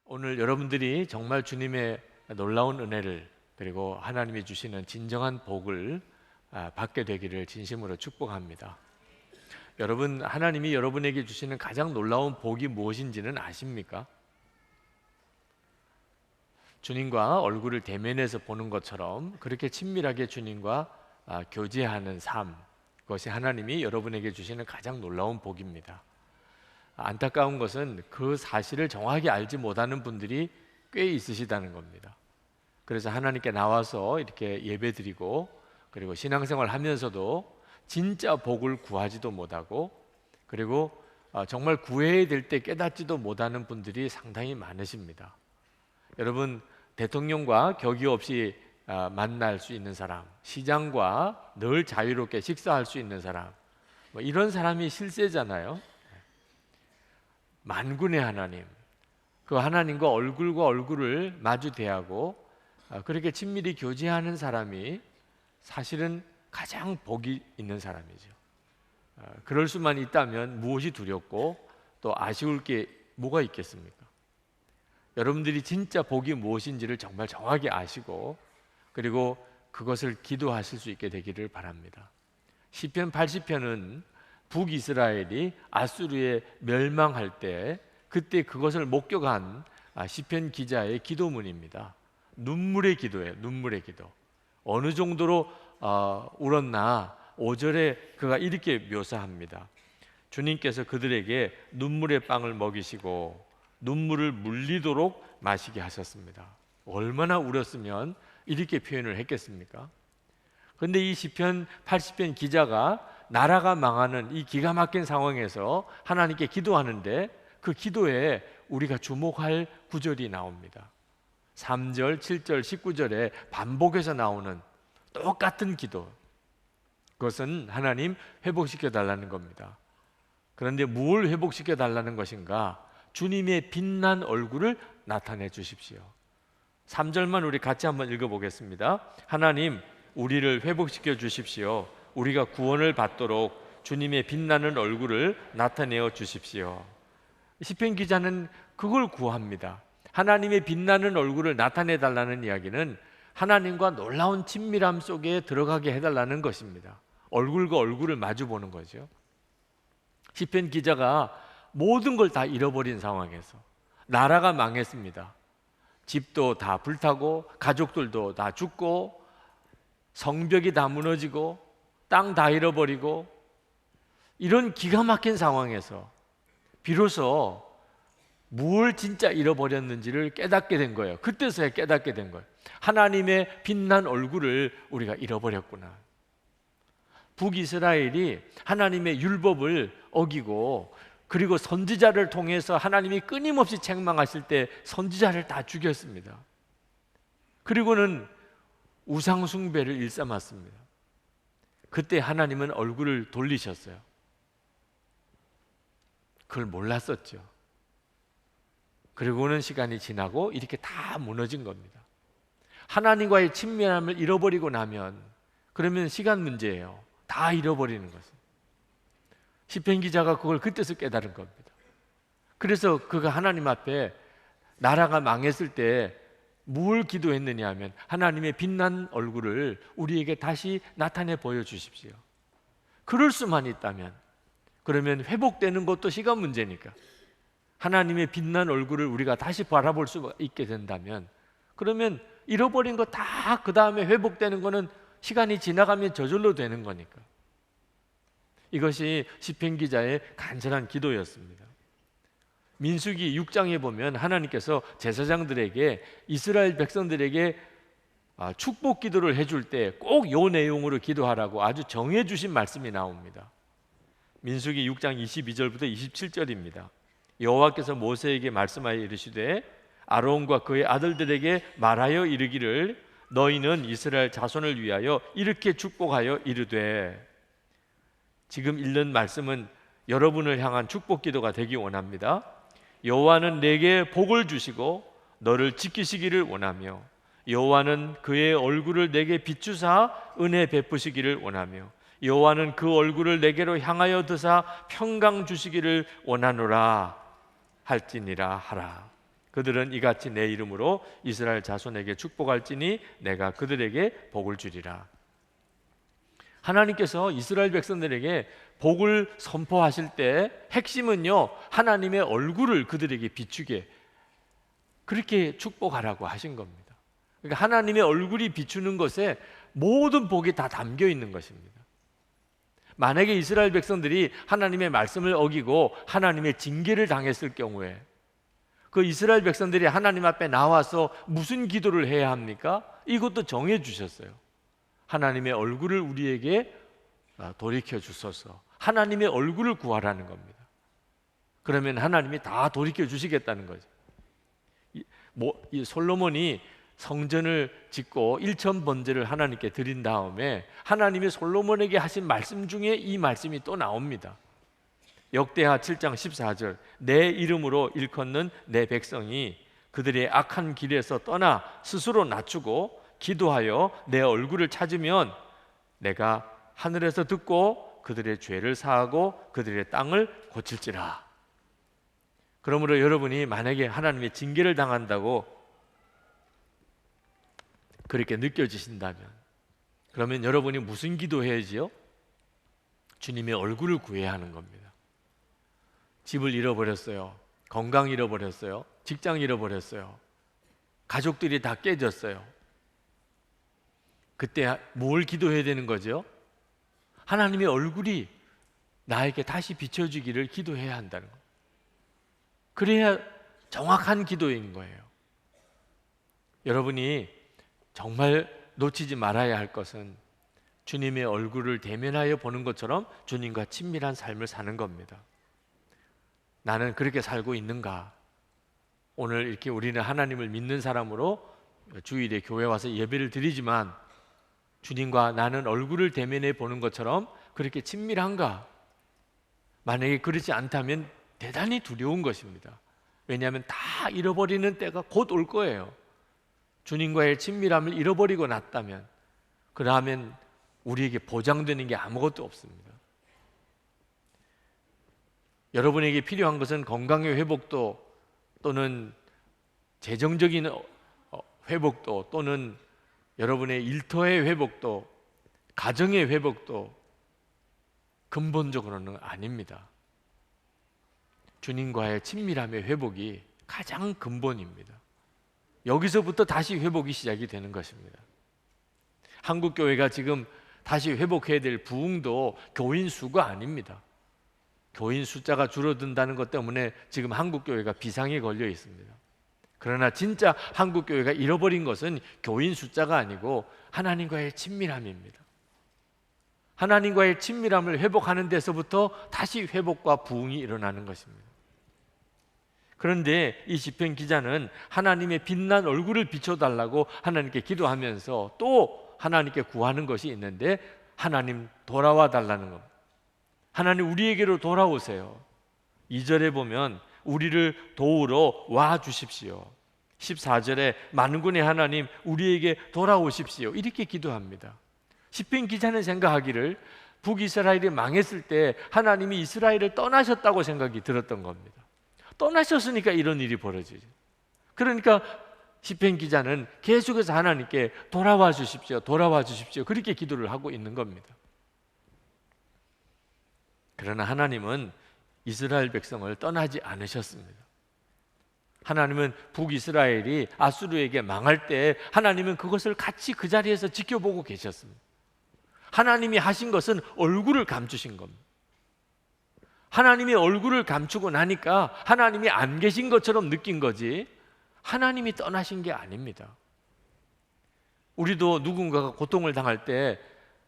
오늘 여러분들이 정말 주님의 놀라운 은혜를 그리고 하나님이 주시는 진정한 복을 받게 되기를 진심으로 축복합니다. 여러분, 하나님이 여러분에게 주시는 가장 놀라운 복이 무엇인지는 아십니까? 주님과 얼굴을 대면해서 보는 것처럼 그렇게 친밀하게 주님과 교제하는 삶, 그것이 하나님이 여러분에게 주시는 가장 놀라운 복입니다. 안타까운 것은 그 사실을 정확히 알지 못하는 분들이 꽤 있으시다는 겁니다. 그래서 하나님께 나와서 이렇게 예배드리고 그리고 신앙생활 하면서도 진짜 복을 구하지도 못하고 그리고 정말 구해야 될 때 깨닫지도 못하는 분들이 상당히 많으십니다. 여러분, 대통령과 격의 없이 만날 수 있는 사람, 시장과 늘 자유롭게 식사할 수 있는 사람, 이런 사람이 실세잖아요. 만군의 하나님, 그 하나님과 얼굴과 얼굴을 마주 대하고 그렇게 친밀히 교제하는 사람이 사실은 가장 복이 있는 사람이죠. 그럴 수만 있다면 무엇이 두렵고 또 아쉬울 게 뭐가 있겠습니까? 여러분들이 진짜 복이 무엇인지를 정말 정확히 아시고 그리고 그것을 기도하실 수 있게 되기를 바랍니다. 시편 80편은 북이스라엘이 아수르에 멸망할 때 그때 그것을 목격한 시편 기자의 기도문입니다. 눈물의 기도예요. 눈물의 기도. 어느 정도로 울었나 5절에 그가 이렇게 묘사합니다. 주님께서 그들에게 눈물의 빵을 먹이시고 눈물을 물리도록 마시게 하셨습니다. 얼마나 울었으면 이렇게 표현을 했겠습니까? 그런데 이 시편 80편 기자가 나라가 망하는 이 기가 막힌 상황에서 하나님께 기도하는데 그 기도에 우리가 주목할 구절이 나옵니다. 3절, 7절, 19절에 반복해서 나오는 똑같은 기도. 그것은 하나님 회복시켜 달라는 겁니다. 그런데 뭘 회복시켜 달라는 것인가? 주님의 빛난 얼굴을 나타내 주십시오. 3절만 우리 같이 한번 읽어보겠습니다. 하나님, 우리를 회복시켜 주십시오. 우리가 구원을 받도록 주님의 빛나는 얼굴을 나타내어 주십시오. 시편 기자는 그걸 구합니다. 하나님의 빛나는 얼굴을 나타내 달라는 이야기는 하나님과 놀라운 친밀함 속에 들어가게 해달라는 것입니다. 얼굴과 얼굴을 마주 보는 거죠. 시편 기자가 모든 걸 다 잃어버린 상황에서 나라가 망했습니다. 집도 다 불타고 가족들도 다 죽고 성벽이 다 무너지고 땅 다 잃어버리고 이런 기가 막힌 상황에서 비로소 뭘 진짜 잃어버렸는지를 깨닫게 된 거예요. 그때서야 깨닫게 된 거예요. 하나님의 빛난 얼굴을 우리가 잃어버렸구나. 북이스라엘이 하나님의 율법을 어기고 그리고 선지자를 통해서 하나님이 끊임없이 책망하실 때 선지자를 다 죽였습니다. 그리고는 우상 숭배를 일삼았습니다. 그때 하나님은 얼굴을 돌리셨어요. 그걸 몰랐었죠. 그리고는 시간이 지나고 이렇게 다 무너진 겁니다. 하나님과의 친밀함을 잃어버리고 나면 그러면 시간 문제예요. 다 잃어버리는 것은. 시편 기자가 그걸 그때서 깨달은 겁니다. 그래서 그가 하나님 앞에 나라가 망했을 때 뭘 기도했느냐 하면 하나님의 빛난 얼굴을 우리에게 다시 나타내 보여주십시오. 그럴 수만 있다면 그러면 회복되는 것도 시간 문제니까 하나님의 빛난 얼굴을 우리가 다시 바라볼 수 있게 된다면 그러면 잃어버린 거 다 그 다음에 회복되는 거는 시간이 지나가면 저절로 되는 거니까. 이것이 시편 기자의 간절한 기도였습니다. 민수기 6장에 보면 하나님께서 제사장들에게 이스라엘 백성들에게 축복 기도를 해줄 때 꼭 이 내용으로 기도하라고 아주 정해 주신 말씀이 나옵니다. 민수기 6장 22절부터 27절입니다. 여호와께서 모세에게 말씀하여 이르시되 아론과 그의 아들들에게 말하여 이르기를 너희는 이스라엘 자손을 위하여 이렇게 축복하여 이르되. 지금 읽는 말씀은 여러분을 향한 축복 기도가 되기 원합니다. 여호와는 내게 복을 주시고 너를 지키시기를 원하며 여호와는 그의 얼굴을 내게 비추사 은혜 베푸시기를 원하며 여호와는 그 얼굴을 내게로 향하여 드사 평강 주시기를 원하노라 할지니라 하라. 그들은 이같이 내 이름으로 이스라엘 자손에게 축복할지니 내가 그들에게 복을 주리라. 하나님께서 이스라엘 백성들에게 복을 선포하실 때 핵심은요, 하나님의 얼굴을 그들에게 비추게, 그렇게 축복하라고 하신 겁니다. 그러니까 하나님의 얼굴이 비추는 것에 모든 복이 다 담겨 있는 것입니다. 만약에 이스라엘 백성들이 하나님의 말씀을 어기고 하나님의 징계를 당했을 경우에 그 이스라엘 백성들이 하나님 앞에 나와서 무슨 기도를 해야 합니까? 이것도 정해 주셨어요. 하나님의 얼굴을 우리에게 돌이켜 주소서. 하나님의 얼굴을 구하라는 겁니다. 그러면 하나님이 다 돌이켜 주시겠다는 거죠. 이 솔로몬이 성전을 짓고 일천 번제를 하나님께 드린 다음에 하나님이 솔로몬에게 하신 말씀 중에 이 말씀이 또 나옵니다. 역대하 7장 14절, 내 이름으로 일컫는 내 백성이 그들의 악한 길에서 떠나 스스로 낮추고 기도하여 내 얼굴을 찾으면 내가 하늘에서 듣고 그들의 죄를 사하고 그들의 땅을 고칠지라. 그러므로 여러분이 만약에 하나님의 징계를 당한다고 그렇게 느껴지신다면, 그러면 여러분이 무슨 기도해야지요? 주님의 얼굴을 구해야 하는 겁니다. 집을 잃어버렸어요. 건강 잃어버렸어요. 직장 잃어버렸어요. 가족들이 다 깨졌어요. 그때 뭘 기도해야 되는 거죠? 하나님의 얼굴이 나에게 다시 비춰주기를 기도해야 한다는 거예요. 그래야 정확한 기도인 거예요. 여러분이 정말 놓치지 말아야 할 것은 주님의 얼굴을 대면하여 보는 것처럼 주님과 친밀한 삶을 사는 겁니다. 나는 그렇게 살고 있는가? 오늘 이렇게 우리는 하나님을 믿는 사람으로 주일에 교회 와서 예배를 드리지만 주님과 나는 얼굴을 대면해 보는 것처럼 그렇게 친밀한가? 만약에 그렇지 않다면 대단히 두려운 것입니다. 왜냐하면 다 잃어버리는 때가 곧 올 거예요. 주님과의 친밀함을 잃어버리고 났다면, 그러면 우리에게 보장되는 게 아무것도 없습니다. 여러분에게 필요한 것은 건강의 회복도, 또는 재정적인 회복도, 또는 여러분의 일터의 회복도, 가정의 회복도 근본적으로는 아닙니다. 주님과의 친밀함의 회복이 가장 근본입니다. 여기서부터 다시 회복이 시작이 되는 것입니다. 한국교회가 지금 다시 회복해야 될 부흥도 교인 수가 아닙니다. 교인 숫자가 줄어든다는 것 때문에 지금 한국교회가 비상에 걸려 있습니다. 그러나 진짜 한국교회가 잃어버린 것은 교인 숫자가 아니고 하나님과의 친밀함입니다. 하나님과의 친밀함을 회복하는 데서부터 다시 회복과 부흥이 일어나는 것입니다. 그런데 이 시편 기자는 하나님의 빛난 얼굴을 비춰달라고 하나님께 기도하면서 또 하나님께 구하는 것이 있는데, 하나님 돌아와 달라는 겁니다. 하나님 우리에게로 돌아오세요. 2절에 보면 우리를 도우러 와 주십시오. 14절에 만군의 하나님 우리에게 돌아오십시오. 이렇게 기도합니다. 시편 기자는 생각하기를 북이스라엘이 망했을 때 하나님이 이스라엘을 떠나셨다고 생각이 들었던 겁니다. 떠나셨으니까 이런 일이 벌어지죠. 그러니까 시편 기자는 계속해서 하나님께 돌아와 주십시오, 돌아와 주십시오, 그렇게 기도를 하고 있는 겁니다. 그러나 하나님은 이스라엘 백성을 떠나지 않으셨습니다. 하나님은 북이스라엘이 아수르에게 망할 때 하나님은 그것을 같이 그 자리에서 지켜보고 계셨습니다. 하나님이 하신 것은 얼굴을 감추신 겁니다. 하나님이 얼굴을 감추고 나니까 하나님이 안 계신 것처럼 느낀 거지 하나님이 떠나신 게 아닙니다. 우리도 누군가가 고통을 당할 때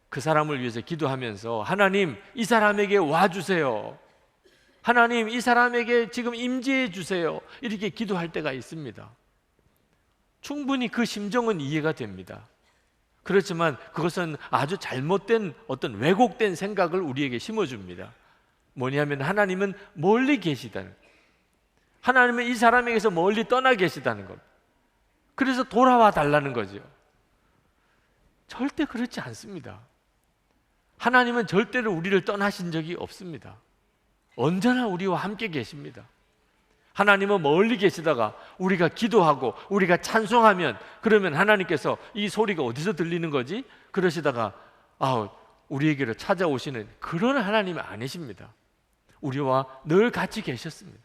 그 사람을 위해서 기도하면서 하나님 이 사람에게 와주세요, 하나님 이 사람에게 지금 임재해 주세요, 이렇게 기도할 때가 있습니다. 충분히 그 심정은 이해가 됩니다. 그렇지만 그것은 아주 잘못된 어떤 왜곡된 생각을 우리에게 심어줍니다. 뭐냐면 하나님은 멀리 계시다는, 하나님은 이 사람에게서 멀리 떠나 계시다는 것, 그래서 돌아와 달라는 거죠. 절대 그렇지 않습니다. 하나님은 절대로 우리를 떠나신 적이 없습니다. 언제나 우리와 함께 계십니다. 하나님은 멀리 계시다가 우리가 기도하고 우리가 찬송하면 그러면 하나님께서 이 소리가 어디서 들리는 거지? 그러시다가 우리에게로 찾아오시는 그런 하나님이 아니십니다. 우리와 늘 같이 계셨습니다.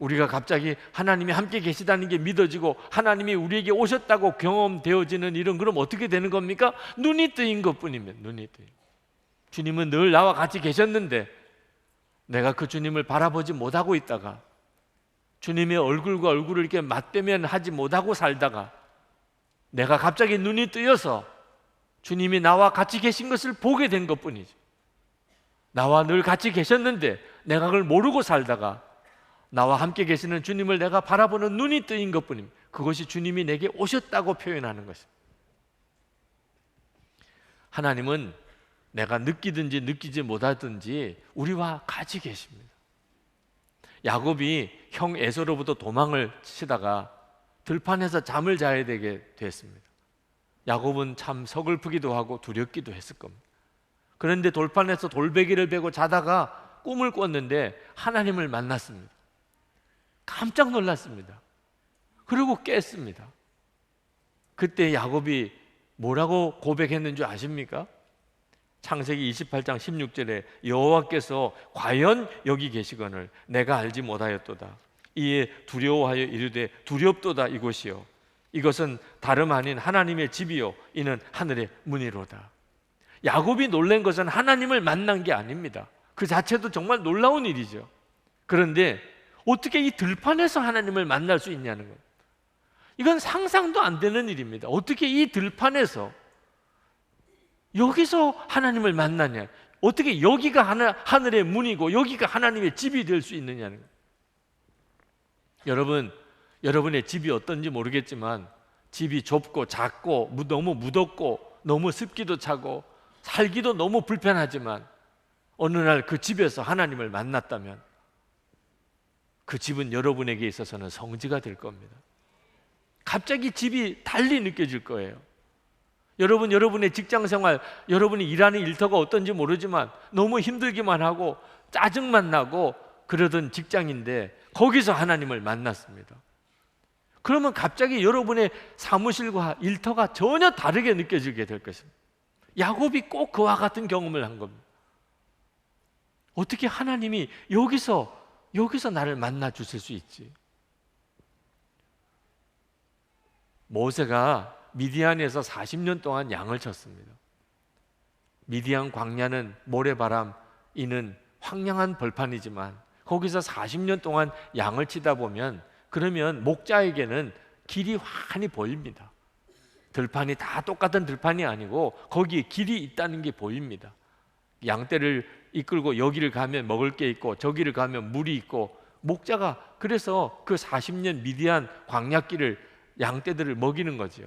우리가 갑자기 하나님이 함께 계시다는 게 믿어지고 하나님이 우리에게 오셨다고 경험되어지는 일은 그럼 어떻게 되는 겁니까? 눈이 뜨인 것뿐입니다. 눈이 뜨인. 주님은 늘 나와 같이 계셨는데 내가 그 주님을 바라보지 못하고 있다가 주님의 얼굴과 얼굴을 이렇게 맞대면 하지 못하고 살다가 내가 갑자기 눈이 뜨여서 주님이 나와 같이 계신 것을 보게 된 것뿐이죠. 나와 늘 같이 계셨는데 내가 그걸 모르고 살다가 나와 함께 계시는 주님을 내가 바라보는 눈이 뜨인 것뿐입니다. 그것이 주님이 내게 오셨다고 표현하는 것입니다. 하나님은 내가 느끼든지 느끼지 못하든지 우리와 같이 계십니다. 야곱이 형 에서로부터 도망을 치다가 들판에서 잠을 자야 되게 됐습니다. 야곱은 참 서글프기도 하고 두렵기도 했을 겁니다. 그런데 돌판에서 돌베개를 베고 자다가 꿈을 꿨는데 하나님을 만났습니다. 깜짝 놀랐습니다. 그리고 깼습니다. 그때 야곱이 뭐라고 고백했는 줄 아십니까? 창세기 28장 16절에 여호와께서 과연 여기 계시거늘 내가 알지 못하였도다. 이에 두려워하여 이르되 두렵도다 이곳이요 이것은 다름 아닌 하나님의 집이요 이는 하늘의 문이로다. 야곱이 놀란 것은 하나님을 만난 게 아닙니다. 그 자체도 정말 놀라운 일이죠. 그런데 어떻게 이 들판에서 하나님을 만날 수 있냐는 거예요. 이건 상상도 안 되는 일입니다. 어떻게 이 들판에서 여기서 하나님을 만나냐? 어떻게 여기가 하늘의 문이고 여기가 하나님의 집이 될 수 있느냐는 거예요. 여러분, 여러분의 집이 어떤지 모르겠지만 집이 좁고 작고 너무 무덥고 너무 습기도 차고 살기도 너무 불편하지만 어느 날 그 집에서 하나님을 만났다면 그 집은 여러분에게 있어서는 성지가 될 겁니다. 갑자기 집이 달리 느껴질 거예요. 여러분의 직장생활, 여러분이 일하는 일터가 어떤지 모르지만 너무 힘들기만 하고 짜증만 나고 그러던 직장인데 거기서 하나님을 만났습니다. 그러면 갑자기 여러분의 사무실과 일터가 전혀 다르게 느껴지게 될 것입니다. 야곱이 꼭 그와 같은 경험을 한 겁니다. 어떻게 하나님이 여기서 나를 만나 주실 수 있지? 모세가 미디안에서 40년 동안 양을 쳤습니다. 미디안 광야는 모래바람 이는 황량한 벌판이지만 거기서 40년 동안 양을 치다 보면 그러면 목자에게는 길이 환히 보입니다. 들판이 다 똑같은 들판이 아니고 거기에 길이 있다는 게 보입니다. 양떼를 이끌고 여기를 가면 먹을 게 있고 저기를 가면 물이 있고 목자가 그래서 그 40년 미디안 광야길을 양떼들을 먹이는 거죠.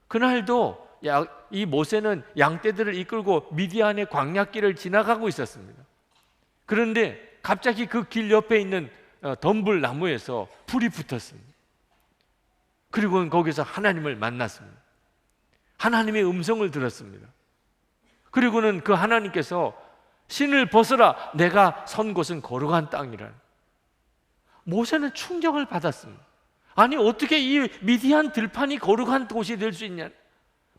그날도 이 모세는 양떼들을 이끌고 미디안의 광야길을 지나가고 있었습니다. 그런데 갑자기 그 길 옆에 있는 덤불 나무에서 불이 붙었습니다. 그리고 거기서 하나님을 만났습니다. 하나님의 음성을 들었습니다. 그리고는 그 하나님께서 신을 벗어라 내가 선 곳은 거룩한 땅이라. 모세는 충격을 받았습니다. 아니 어떻게 이 미디안 들판이 거룩한 곳이 될 수 있냐?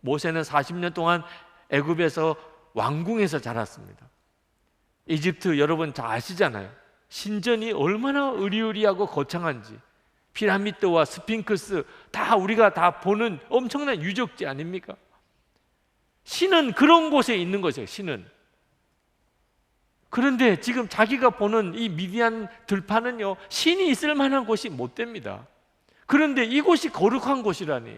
모세는 40년 동안 애굽에서 왕궁에서 자랐습니다. 이집트 여러분 다 아시잖아요. 신전이 얼마나 의리의리하고 거창한지 피라미드와 스핑크스 다 우리가 다 보는 엄청난 유적지 아닙니까? 신은 그런 곳에 있는 것이에요. 신은. 그런데 지금 자기가 보는 이 미디안 들판은요 신이 있을 만한 곳이 못 됩니다. 그런데 이곳이 거룩한 곳이라니.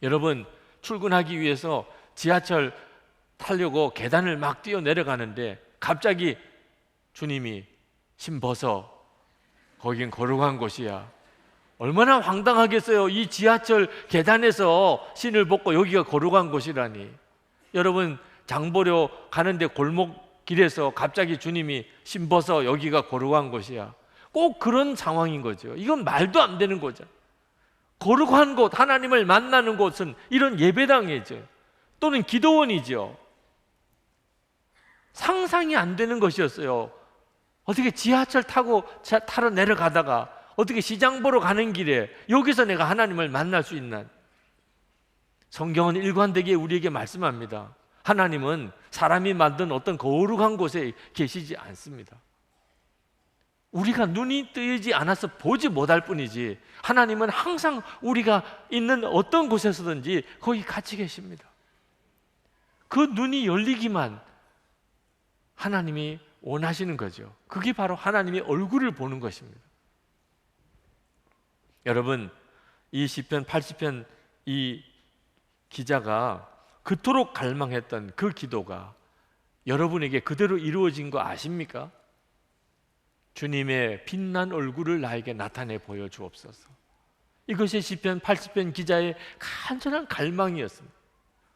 여러분 출근하기 위해서 지하철 타려고 계단을 막 뛰어 내려가는데 갑자기 주님이 신 벗어 거긴 거룩한 곳이야. 얼마나 황당하겠어요. 이 지하철 계단에서 신을 벗고 여기가 거룩한 곳이라니. 여러분 장 보러 가는데 골목길에서 갑자기 주님이 신 벗어 여기가 거룩한 곳이야. 꼭 그런 상황인 거죠. 이건 말도 안 되는 거죠. 거룩한 곳, 하나님을 만나는 곳은 이런 예배당이죠. 또는 기도원이죠. 상상이 안 되는 것이었어요. 어떻게 지하철 타고 타러 내려가다가 어떻게 시장 보러 가는 길에 여기서 내가 하나님을 만날 수 있나? 성경은 일관되게 우리에게 말씀합니다. 하나님은 사람이 만든 어떤 거룩한 곳에 계시지 않습니다. 우리가 눈이 뜨이지 않아서 보지 못할 뿐이지 하나님은 항상 우리가 있는 어떤 곳에서든지 거기 같이 계십니다. 그 눈이 열리기만 하나님이 원하시는 거죠. 그게 바로 하나님의 얼굴을 보는 것입니다. 여러분, 이 시편 80편 이 기자가 그토록 갈망했던 그 기도가 여러분에게 그대로 이루어진 거 아십니까? 주님의 빛난 얼굴을 나에게 나타내 보여주옵소서. 이것이 시편 80편 기자의 간절한 갈망이었습니다.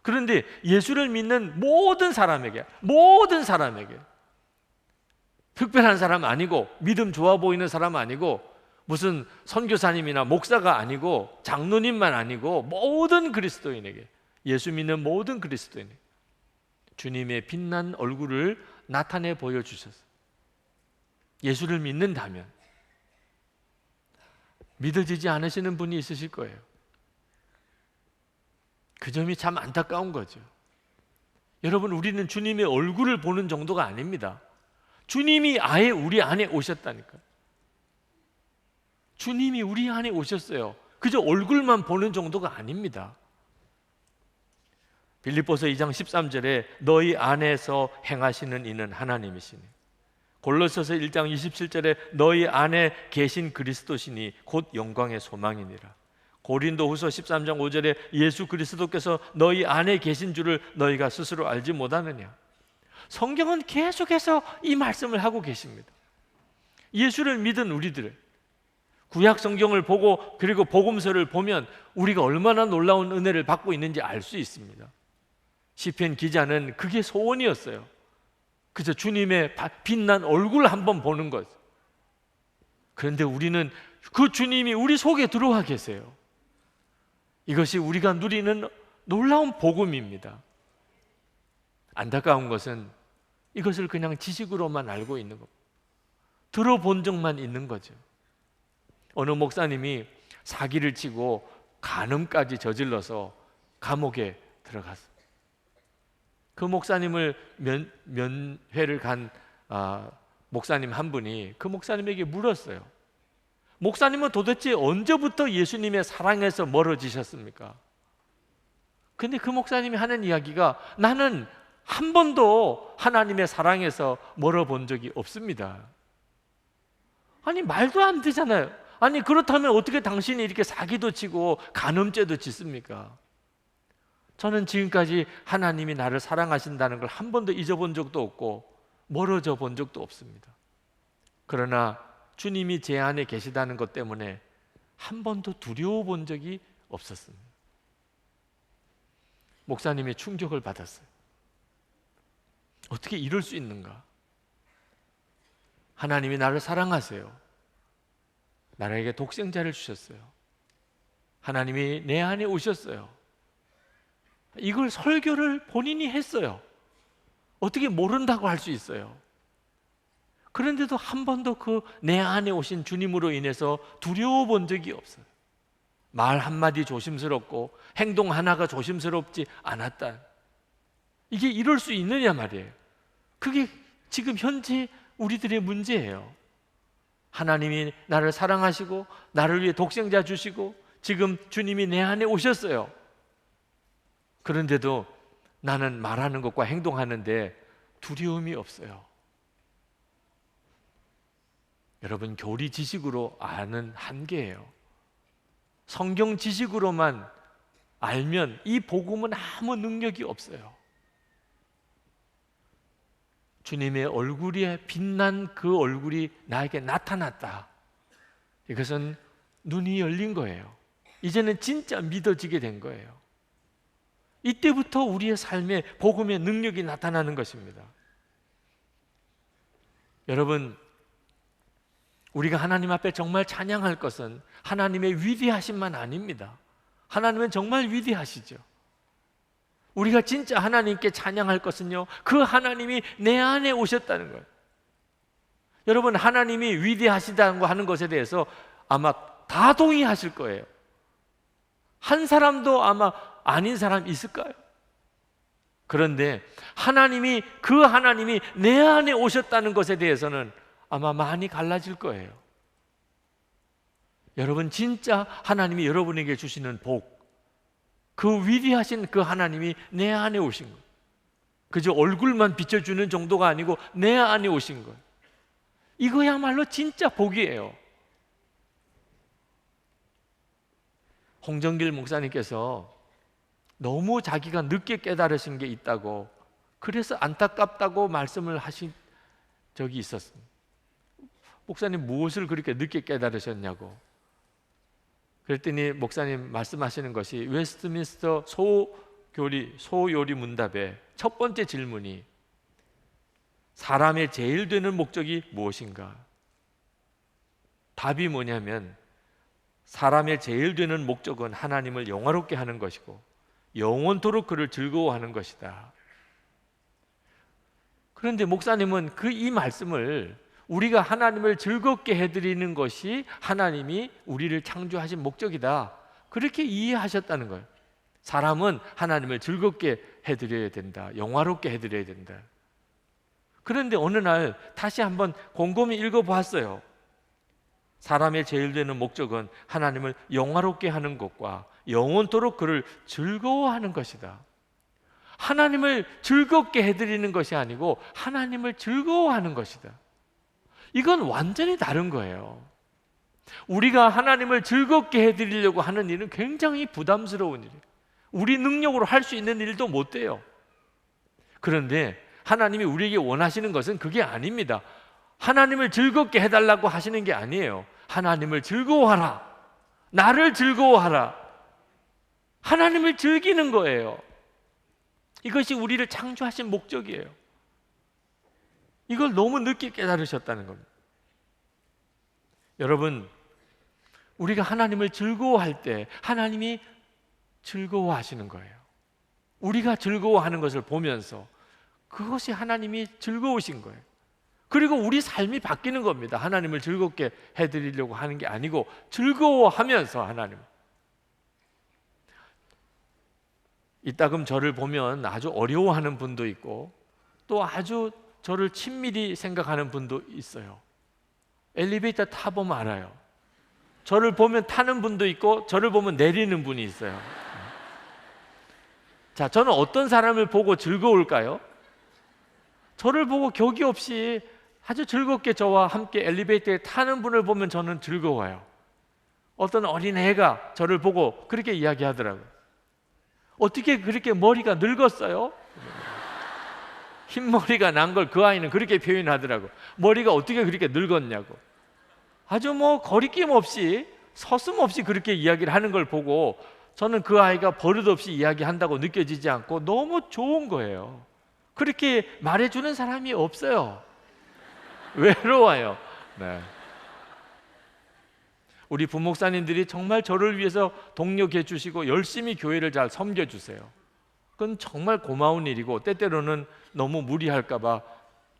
그런데 예수를 믿는 모든 사람에게 특별한 사람 아니고 믿음 좋아 보이는 사람 아니고 무슨 선교사님이나 목사가 아니고 장로님만 아니고 모든 그리스도인에게, 예수 믿는 모든 그리스도인에게 주님의 빛난 얼굴을 나타내 보여주셨어요. 예수를 믿는다면 믿어지지 않으시는 분이 있으실 거예요. 그 점이 참 안타까운 거죠. 여러분, 우리는 주님의 얼굴을 보는 정도가 아닙니다. 주님이 아예 우리 안에 오셨다니까요. 주님이 우리 안에 오셨어요. 그저 얼굴만 보는 정도가 아닙니다. 빌립보서 2장 13절에 너희 안에서 행하시는 이는 하나님이시니, 골로새서 1장 27절에 너희 안에 계신 그리스도시니 곧 영광의 소망이니라. 고린도후서 13장 5절에 예수 그리스도께서 너희 안에 계신 줄을 너희가 스스로 알지 못하느냐. 성경은 계속해서 이 말씀을 하고 계십니다. 예수를 믿은 우리들은 구약 성경을 보고 그리고 복음서를 보면 우리가 얼마나 놀라운 은혜를 받고 있는지 알 수 있습니다. 시편 기자는 그게 소원이었어요. 그저 주님의 빛난 얼굴 한번 보는 것. 그런데 우리는 그 주님이 우리 속에 들어와 계세요. 이것이 우리가 누리는 놀라운 복음입니다. 안타까운 것은 이것을 그냥 지식으로만 알고 있는 것, 들어본 적만 있는 거죠. 어느 목사님이 사기를 치고 간음까지 저질러서 감옥에 들어갔어요. 그 목사님을 면회를 간 목사님 한 분이 그 목사님에게 물었어요. 목사님은 도대체 언제부터 예수님의 사랑에서 멀어지셨습니까? 근데 그 목사님이 하는 이야기가 나는 한 번도 하나님의 사랑에서 멀어본 적이 없습니다. 아니, 말도 안 되잖아요. 아니, 그렇다면 어떻게 당신이 이렇게 사기도 치고 간음죄도 짓습니까? 저는 지금까지 하나님이 나를 사랑하신다는 걸 한 번도 잊어본 적도 없고 멀어져 본 적도 없습니다. 그러나 주님이 제 안에 계시다는 것 때문에 한 번도 두려워 본 적이 없었습니다. 목사님이 충격을 받았어요. 어떻게 이럴 수 있는가? 하나님이 나를 사랑하세요. 나에게 독생자를 주셨어요. 하나님이 내 안에 오셨어요. 이걸 설교를 본인이 했어요. 어떻게 모른다고 할 수 있어요? 그런데도 한 번도 그 내 안에 오신 주님으로 인해서 두려워 본 적이 없어요. 말 한마디 조심스럽고 행동 하나가 조심스럽지 않았다. 이게 이럴 수 있느냐 말이에요. 그게 지금 현재 우리들의 문제예요. 하나님이 나를 사랑하시고 나를 위해 독생자 주시고 지금 주님이 내 안에 오셨어요. 그런데도 나는 말하는 것과 행동하는데 두려움이 없어요. 여러분, 교리 지식으로 아는 한계예요. 성경 지식으로만 알면 이 복음은 아무 능력이 없어요. 주님의 얼굴에 빛난 그 얼굴이 나에게 나타났다. 이것은 눈이 열린 거예요. 이제는 진짜 믿어지게 된 거예요. 이때부터 우리의 삶에 복음의 능력이 나타나는 것입니다. 여러분, 우리가 하나님 앞에 정말 찬양할 것은 하나님의 위대하심만 아닙니다. 하나님은 정말 위대하시죠. 우리가 진짜 하나님께 찬양할 것은요, 그 하나님이 내 안에 오셨다는 거예요. 여러분, 하나님이 위대하시다고 하는 것에 대해서 아마 다 동의하실 거예요. 한 사람도 아마 아닌 사람 있을까요? 그런데 그 하나님이 내 안에 오셨다는 것에 대해서는 아마 많이 갈라질 거예요. 여러분, 진짜 하나님이 여러분에게 주시는 복, 그 위대하신 그 하나님이 내 안에 오신 거예요. 그저 얼굴만 비춰주는 정도가 아니고 내 안에 오신 거예요. 이거야말로 진짜 복이에요. 홍정길 목사님께서 너무 자기가 늦게 깨달으신 게 있다고, 그래서 안타깝다고 말씀을 하신 적이 있었습니다. 목사님, 무엇을 그렇게 늦게 깨달으셨냐고. 그랬더니 목사님 말씀하시는 것이 웨스트민스터 소요리 문답의 첫 번째 질문이 사람의 제일 되는 목적이 무엇인가? 답이 뭐냐면 사람의 제일 되는 목적은 하나님을 영화롭게 하는 것이고 영원토록 그를 즐거워하는 것이다. 그런데 목사님은 이 말씀을 우리가 하나님을 즐겁게 해드리는 것이 하나님이 우리를 창조하신 목적이다, 그렇게 이해하셨다는 거예요. 사람은 하나님을 즐겁게 해드려야 된다, 영화롭게 해드려야 된다. 그런데 어느 날 다시 한번 곰곰이 읽어보았어요. 사람의 제일 되는 목적은 하나님을 영화롭게 하는 것과 영원토록 그를 즐거워하는 것이다. 하나님을 즐겁게 해드리는 것이 아니고 하나님을 즐거워하는 것이다. 이건 완전히 다른 거예요. 우리가 하나님을 즐겁게 해드리려고 하는 일은 굉장히 부담스러운 일이에요. 우리 능력으로 할 수 있는 일도 못 돼요. 그런데 하나님이 우리에게 원하시는 것은 그게 아닙니다. 하나님을 즐겁게 해달라고 하시는 게 아니에요. 하나님을 즐거워하라, 나를 즐거워하라, 하나님을 즐기는 거예요. 이것이 우리를 창조하신 목적이에요. 이걸 너무 늦게 깨달으셨다는 겁니다. 여러분, 우리가 하나님을 즐거워할 때 하나님이 즐거워하시는 거예요. 우리가 즐거워하는 것을 보면서 그것이 하나님이 즐거우신 거예요. 그리고 우리 삶이 바뀌는 겁니다. 하나님을 즐겁게 해드리려고 하는 게 아니고 즐거워하면서 하나님. 이따금 저를 보면 아주 어려워하는 분도 있고 또 아주 저를 친밀히 생각하는 분도 있어요. 엘리베이터 타보면 알아요. 저를 보면 타는 분도 있고 저를 보면 내리는 분이 있어요. 자, 저는 어떤 사람을 보고 즐거울까요? 저를 보고 격이 없이 아주 즐겁게 저와 함께 엘리베이터에 타는 분을 보면 저는 즐거워요. 어떤 어린애가 저를 보고 그렇게 이야기하더라고요. 어떻게 그렇게 머리가 늙었어요? 흰머리가 난 걸 그 아이는 그렇게 표현하더라고. 머리가 어떻게 그렇게 늙었냐고. 아주 거리낌 없이 서슴없이 그렇게 이야기를 하는 걸 보고 저는 그 아이가 버릇없이 이야기한다고 느껴지지 않고 너무 좋은 거예요. 그렇게 말해주는 사람이 없어요. 외로워요. 네. 우리 부목사님들이 정말 저를 위해서 동력해 주시고 열심히 교회를 잘 섬겨주세요. 그건 정말 고마운 일이고 때때로는 너무 무리할까 봐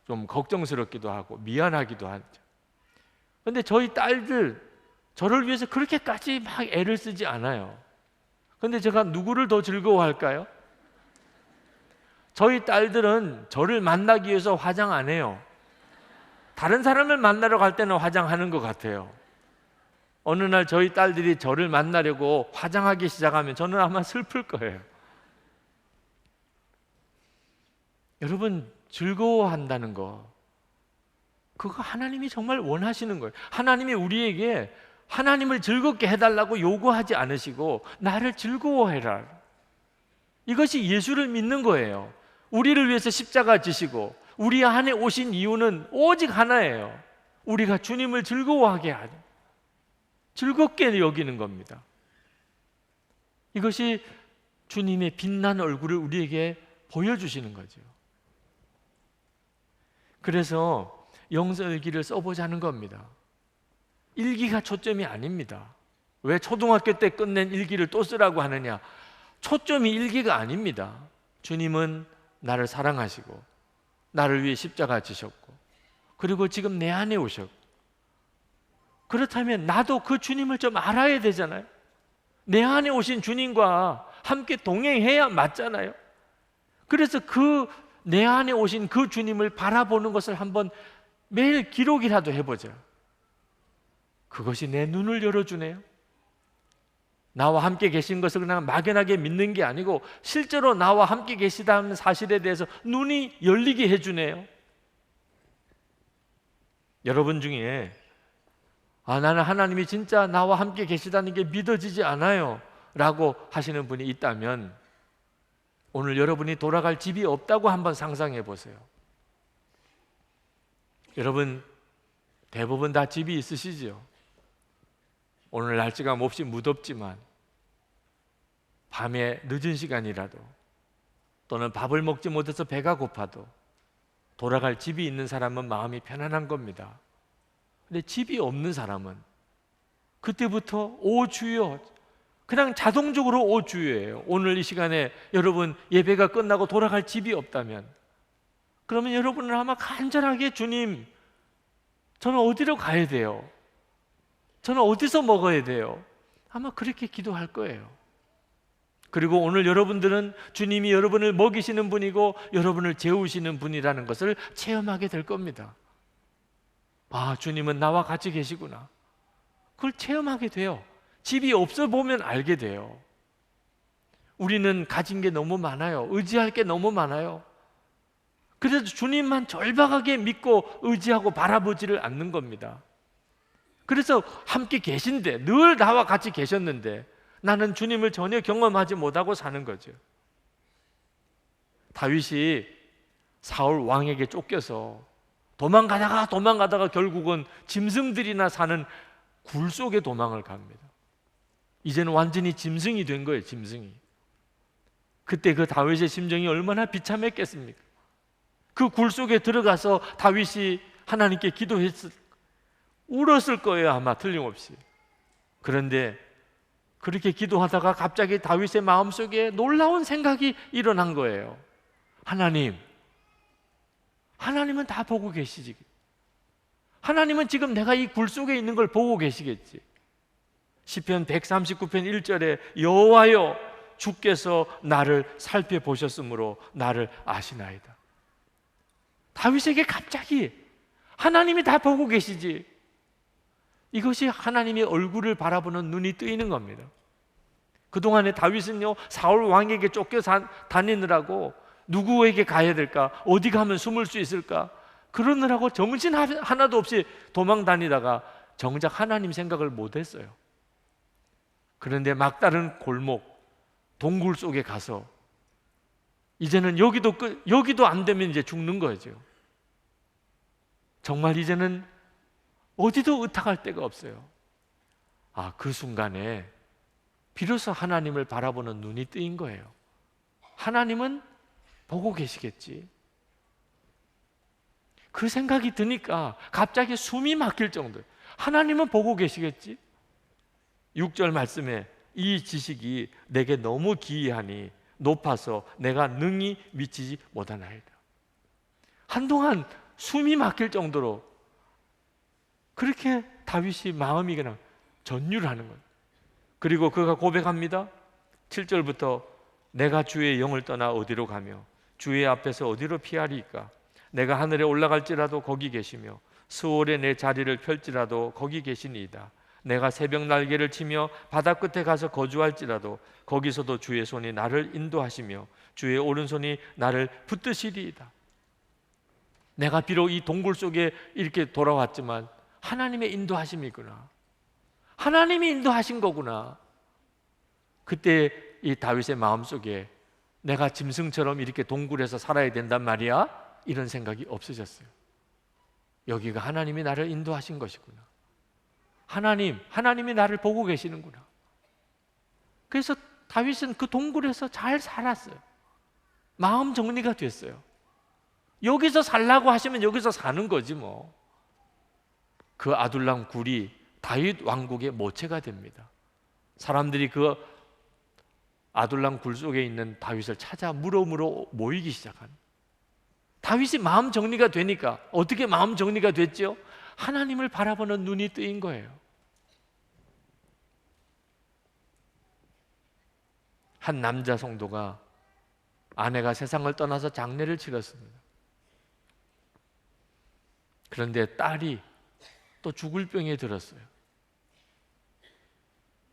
좀 걱정스럽기도 하고 미안하기도 하죠. 그런데 저희 딸들 저를 위해서 그렇게까지 막 애를 쓰지 않아요. 그런데 제가 누구를 더 즐거워할까요? 저희 딸들은 저를 만나기 위해서 화장 안 해요. 다른 사람을 만나러 갈 때는 화장하는 것 같아요. 어느 날 저희 딸들이 저를 만나려고 화장하기 시작하면 저는 아마 슬플 거예요. 여러분, 즐거워한다는 거, 그거 하나님이 정말 원하시는 거예요. 하나님이 우리에게 하나님을 즐겁게 해달라고 요구하지 않으시고 나를 즐거워해라, 이것이 예수를 믿는 거예요. 우리를 위해서 십자가 지시고 우리 안에 오신 이유는 오직 하나예요. 우리가 주님을 즐거워하게 하는, 즐겁게 여기는 겁니다. 이것이 주님의 빛난 얼굴을 우리에게 보여주시는 거죠. 그래서 영성일기를 써보자는 겁니다. 일기가 초점이 아닙니다. 왜 초등학교 때 끝낸 일기를 또 쓰라고 하느냐? 초점이 일기가 아닙니다. 주님은 나를 사랑하시고 나를 위해 십자가 지셨고 그리고 지금 내 안에 오셨고, 그렇다면 나도 그 주님을 좀 알아야 되잖아요. 내 안에 오신 주님과 함께 동행해야 맞잖아요. 그래서 그 내 안에 오신 그 주님을 바라보는 것을 한번 매일 기록이라도 해보자. 그것이 내 눈을 열어주네요. 나와 함께 계신 것을 그냥 막연하게 믿는 게 아니고 실제로 나와 함께 계시다는 사실에 대해서 눈이 열리게 해주네요. 여러분 중에 나는 하나님이 진짜 나와 함께 계시다는 게 믿어지지 않아요 라고 하시는 분이 있다면 오늘 여러분이 돌아갈 집이 없다고 한번 상상해 보세요. 여러분 대부분 다 집이 있으시죠? 오늘 날씨가 몹시 무덥지만 밤에 늦은 시간이라도 또는 밥을 먹지 못해서 배가 고파도 돌아갈 집이 있는 사람은 마음이 편안한 겁니다. 근데 집이 없는 사람은 그때부터 오 주여, 그냥 자동적으로 오 주여예요. 오늘 이 시간에 여러분 예배가 끝나고 돌아갈 집이 없다면 그러면 여러분은 아마 간절하게 주님, 저는 어디로 가야 돼요? 저는 어디서 먹어야 돼요? 아마 그렇게 기도할 거예요. 그리고 오늘 여러분들은 주님이 여러분을 먹이시는 분이고 여러분을 재우시는 분이라는 것을 체험하게 될 겁니다. 주님은 나와 같이 계시구나. 그걸 체험하게 돼요. 집이 없어 보면 알게 돼요. 우리는 가진 게 너무 많아요. 의지할 게 너무 많아요. 그래서 주님만 절박하게 믿고 의지하고 바라보지를 않는 겁니다. 그래서 함께 계신데, 늘 나와 같이 계셨는데 나는 주님을 전혀 경험하지 못하고 사는 거죠. 다윗이 사울 왕에게 쫓겨서 도망가다가 결국은 짐승들이나 사는 굴 속에 도망을 갑니다. 이제는 완전히 짐승이 된 거예요. 짐승이. 그때 그 다윗의 심정이 얼마나 비참했겠습니까? 그 굴 속에 들어가서 다윗이 하나님께 울었을 거예요. 아마 틀림없이. 그런데 그렇게 기도하다가 갑자기 다윗의 마음속에 놀라운 생각이 일어난 거예요. 하나님은 다 보고 계시지. 하나님은 지금 내가 이 굴 속에 있는 걸 보고 계시겠지. 시편 139편 1절에 여호와여 주께서 나를 살펴보셨으므로 나를 아시나이다. 다윗에게 갑자기 하나님이 다 보고 계시지. 이것이 하나님의 얼굴을 바라보는 눈이 뜨이는 겁니다. 그동안에 다윗은요 사울 왕에게 쫓겨 다니느라고 누구에게 가야 될까? 어디 가면 숨을 수 있을까? 그러느라고 정신 하나도 없이 도망 다니다가 정작 하나님 생각을 못했어요. 그런데 막다른 골목, 동굴 속에 가서 이제는 여기도 안 되면 이제 죽는 거죠. 정말 이제는 어디도 의탁할 데가 없어요. 그 순간에 비로소 하나님을 바라보는 눈이 뜨인 거예요. 하나님은 보고 계시겠지. 그 생각이 드니까 갑자기 숨이 막힐 정도예요. 하나님은 보고 계시겠지. 6절 말씀에 이 지식이 내게 너무 기이하니 높아서 내가 능히 미치지 못하나이다. 한동안 숨이 막힐 정도로 그렇게 다윗이 마음이 그냥 전율을 하는 거예요. 그리고 그가 고백합니다. 7절부터 내가 주의 영을 떠나 어디로 가며 주의 앞에서 어디로 피하리까? 내가 하늘에 올라갈지라도 거기 계시며 수월에 내 자리를 펼지라도 거기 계시니이다. 내가 새벽 날개를 치며 바다 끝에 가서 거주할지라도 거기서도 주의 손이 나를 인도하시며 주의 오른손이 나를 붙드시리이다. 내가 비록 이 동굴 속에 이렇게 돌아왔지만 하나님의 인도하심이구나. 하나님이 인도하신 거구나. 그때 이 다윗의 마음속에 내가 짐승처럼 이렇게 동굴에서 살아야 된단 말이야? 이런 생각이 없어졌어요. 여기가 하나님이 나를 인도하신 것이구나. 하나님이 나를 보고 계시는구나. 그래서 다윗은 그 동굴에서 잘 살았어요. 마음 정리가 됐어요. 여기서 살라고 하시면 여기서 사는 거지 뭐. 그 아둘람 굴이 다윗 왕국의 모체가 됩니다. 사람들이 그 아둘람 굴 속에 있는 다윗을 찾아 물어 모이기 시작한. 다윗이 마음 정리가 되니까 어떻게 마음 정리가 됐죠? 하나님을 바라보는 눈이 뜨인 거예요. 한 남자 성도가 아내가 세상을 떠나서 장례를 치렀습니다. 그런데 딸이 또 죽을 병에 들었어요.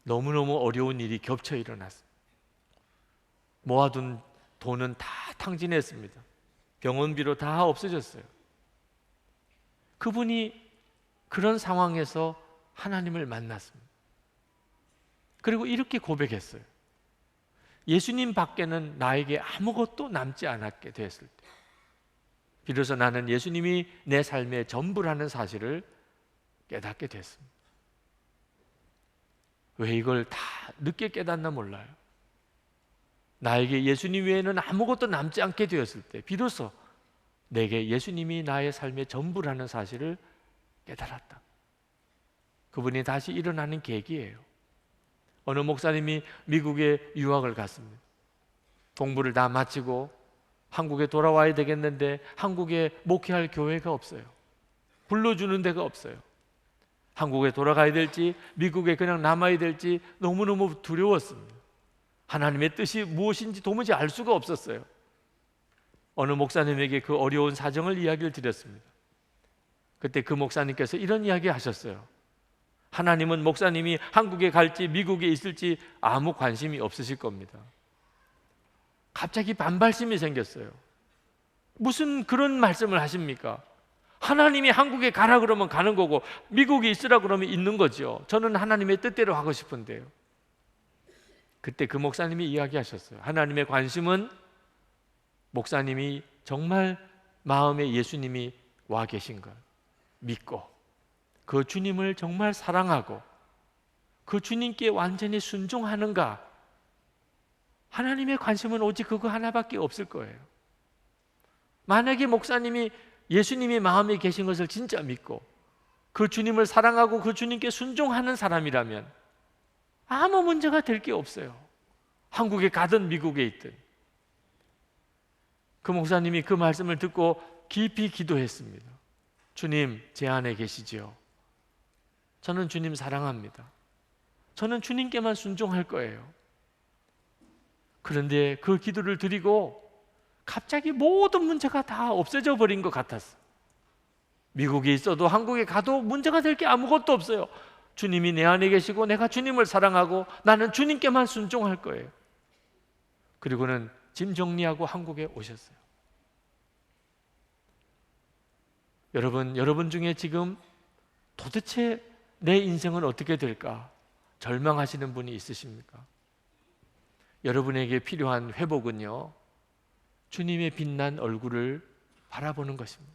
너무너무 어려운 일이 겹쳐 일어났습니다. 모아둔 돈은 다 탕진했습니다. 병원비로 다 없어졌어요. 그분이 그런 상황에서 하나님을 만났습니다. 그리고 이렇게 고백했어요. 예수님 밖에는 나에게 아무것도 남지 않았게 되었을 때 비로소 나는 예수님이 내 삶의 전부라는 사실을 깨닫게 됐습니다. 왜 이걸 다 늦게 깨닫나 몰라요. 나에게 예수님 외에는 아무것도 남지 않게 되었을 때 비로소 내게 예수님이 나의 삶의 전부라는 사실을 깨달았다. 그분이 다시 일어나는 계기예요. 어느 목사님이 미국에 유학을 갔습니다. 공부를 다 마치고 한국에 돌아와야 되겠는데 한국에 목회할 교회가 없어요. 불러주는 데가 없어요. 한국에 돌아가야 될지 미국에 그냥 남아야 될지 너무너무 두려웠습니다. 하나님의 뜻이 무엇인지 도무지 알 수가 없었어요. 어느 목사님에게 그 어려운 사정을 이야기를 드렸습니다. 그때 그 목사님께서 이런 이야기 하셨어요. 하나님은 목사님이 한국에 갈지 미국에 있을지 아무 관심이 없으실 겁니다. 갑자기 반발심이 생겼어요. 무슨 그런 말씀을 하십니까? 하나님이 한국에 가라 그러면 가는 거고 미국에 있으라 그러면 있는 거죠. 저는 하나님의 뜻대로 하고 싶은데요. 그때 그 목사님이 이야기하셨어요. 하나님의 관심은 목사님이 정말 마음에 예수님이 와 계신 것 믿고 그 주님을 정말 사랑하고 그 주님께 완전히 순종하는가. 하나님의 관심은 오직 그거 하나밖에 없을 거예요. 만약에 목사님이 예수님이 마음에 계신 것을 진짜 믿고 그 주님을 사랑하고 그 주님께 순종하는 사람이라면 아무 문제가 될 게 없어요. 한국에 가든 미국에 있든. 그 목사님이 그 말씀을 듣고 깊이 기도했습니다. 주님, 제 안에 계시지요. 저는 주님 사랑합니다. 저는 주님께만 순종할 거예요. 그런데 그 기도를 드리고 갑자기 모든 문제가 다 없어져 버린 것 같았어요. 미국에 있어도 한국에 가도 문제가 될 게 아무것도 없어요. 주님이 내 안에 계시고 내가 주님을 사랑하고 나는 주님께만 순종할 거예요. 그리고는 짐 정리하고 한국에 오셨어요. 여러분 중에 지금 도대체 내 인생은 어떻게 될까? 절망하시는 분이 있으십니까? 여러분에게 필요한 회복은요, 주님의 빛난 얼굴을 바라보는 것입니다.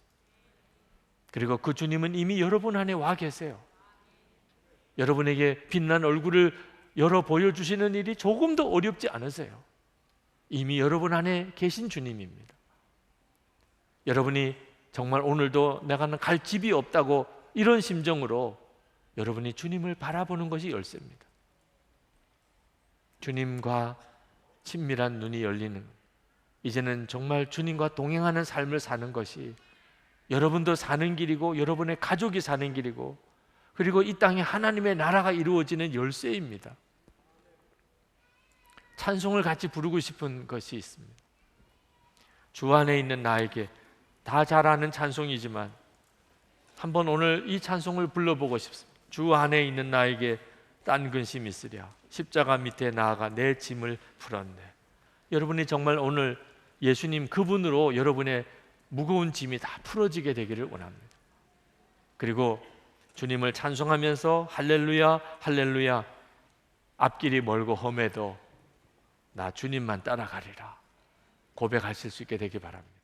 그리고 그 주님은 이미 여러분 안에 와 계세요. 여러분에게 빛난 얼굴을 열어 보여주시는 일이 조금도 어렵지 않으세요. 이미 여러분 안에 계신 주님입니다. 여러분이 정말 오늘도 내가 갈 집이 없다고 이런 심정으로 여러분이 주님을 바라보는 것이 열쇠입니다. 주님과 친밀한 눈이 열리는, 이제는 정말 주님과 동행하는 삶을 사는 것이 여러분도 사는 길이고 여러분의 가족이 사는 길이고 그리고 이 땅에 하나님의 나라가 이루어지는 열쇠입니다. 찬송을 같이 부르고 싶은 것이 있습니다. 주 안에 있는 나에게, 다 잘 아는 찬송이지만 한번 오늘 이 찬송을 불러보고 싶습니다. 주 안에 있는 나에게 딴 근심 있으랴, 십자가 밑에 나아가 내 짐을 풀었네. 여러분이 정말 오늘 예수님 그분으로 여러분의 무거운 짐이 다 풀어지게 되기를 원합니다. 그리고 주님을 찬송하면서 할렐루야 할렐루야, 앞길이 멀고 험해도 나 주님만 따라가리라 고백하실 수 있게 되기 바랍니다.